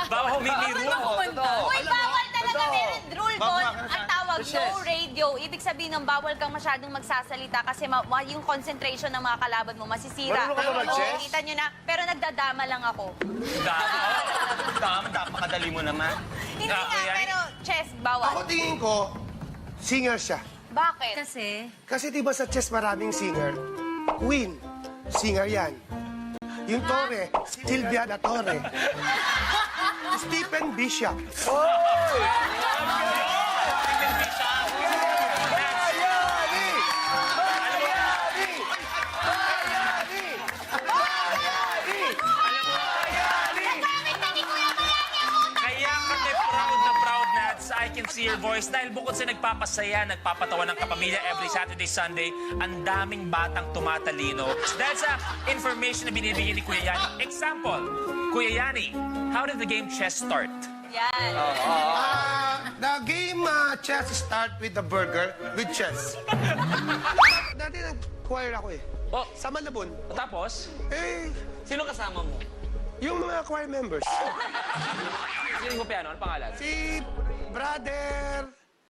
Bawal humihiro. Uy, bawal talaga. Meron rule doon. Ang tawag, no radio. Ibig sabihin ng bawal kang masyadong magsasalita kasi yung concentration ng mga kalaban mo masisira. Marunong ka ba mag-chess? Kita nyo na. Pero nagdadama lang ako. Napakadali mo naman. Hindi nga, pero chess, bawal. Ako tingin ko, singer siya. Bakit? Kasi di ba sa chess maraming singer? Queen, singer yan. Yung Torre, Silvia da Torre. Stephen Bishop. Kaya kami proud na proud, Nats. I can see your voice. Dahil bukod sa nagpapasaya, nagpapatawa ng kapamilya every Saturday, Sunday, ang daming batang tumatalino. Dahil sa information na binibigyan ni Kuya Yani. Example, Kuya Yani, how did the game chess start? Yan. The game chess start with the burger with chess. Dati nag-choir ako eh. Oh, Sa Malabon. tapos, Eh, sino kasama mo? yung mga choir members. Sino yung piano? Ano pangalan? Si Brother